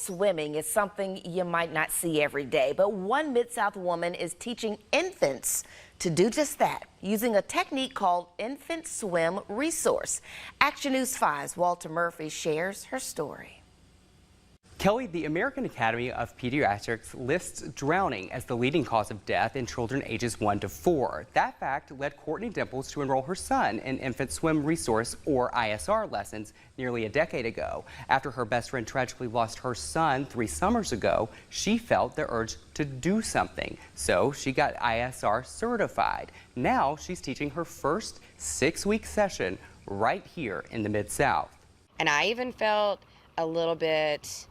swimming is something you might not see every day, but one Mid-South woman is teaching infants to do just that, using a technique called Infant Swim Resource. Action News 5's Walter Murphy shares her story. Kelly, the American Academy of Pediatrics lists drowning as the leading cause of death in children ages 1 to 4. That fact led Courtney Dimpel to enroll her son in Infant Swim Resource, or ISR, lessons nearly a decade ago. After her best friend tragically lost her son 3 summers ago, she felt the urge to do something. So she got ISR certified. Now she's teaching her first 6-week session right here in the Mid-South. And I even felt a little bit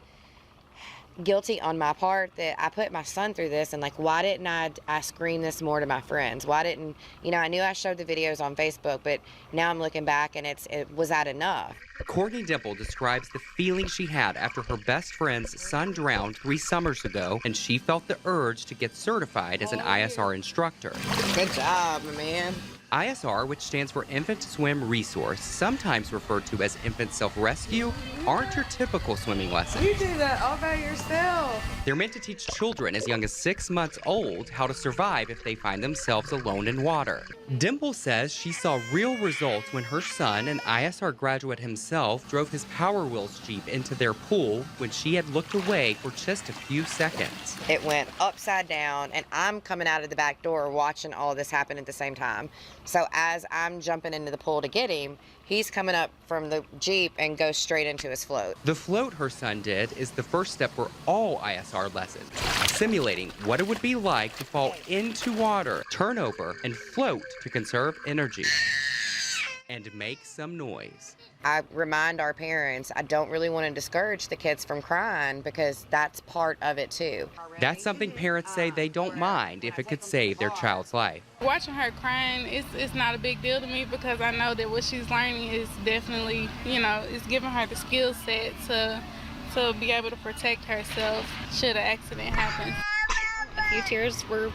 guilty on my part that I put my son through this, and like, why didn't I scream this more to my friends? Why didn't, I knew I showed the videos on Facebook, but now I'm looking back and was that enough? Courtney Dimpel describes the feeling she had after her best friend's son drowned 3 summers ago, and she felt the urge to get certified as an ISR instructor. Good job, my man. ISR, which stands for Infant Swim Resource, sometimes referred to as Infant Self-Rescue, aren't your typical swimming lessons. You do that all by yourself. They're meant to teach children as young as 6 months old how to survive if they find themselves alone in water. Dimpel says she saw real results when her son, an ISR graduate himself, drove his Power Wheels Jeep into their pool when she had looked away for just a few seconds. It went upside down, and I'm coming out of the back door watching all this happen at the same time. So as I'm jumping into the pool to get him, he's coming up from the Jeep and goes straight into his float. The float her son did is the first step for all ISR lessons, simulating what it would be like to fall into water, turn over, and float to conserve energy and make some noise. I remind our parents, I don't really want to discourage the kids from crying because that's part of it too. That's something parents say they don't mind if it could save their child's life. Watching her crying, it's not a big deal to me because I know that what she's learning is definitely, it's giving her the skill set to be able to protect herself should an accident happen. A few tears were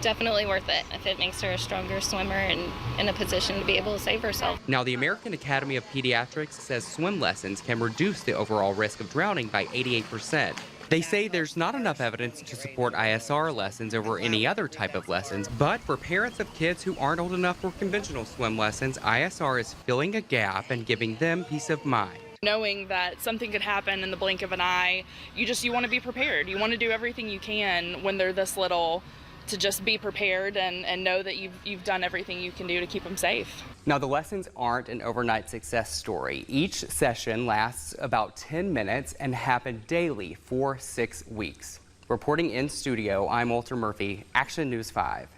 definitely worth it if it makes her a stronger swimmer and in a position to be able to save herself. Now, the American Academy of Pediatrics says swim lessons can reduce the overall risk of drowning by 88%. They say there's not enough evidence to support ISR lessons over any other type of lessons, but for parents of kids who aren't old enough for conventional swim lessons, ISR is filling a gap and giving them peace of mind. Knowing that something could happen in the blink of an eye, you want to be prepared. You want to do everything you can when they're this little to just be prepared and know that you've done everything you can do to keep them safe. Now, the lessons aren't an overnight success story. Each session lasts about 10 minutes and happen daily for 6 weeks. Reporting in studio, I'm Walter Murphy, Action News 5.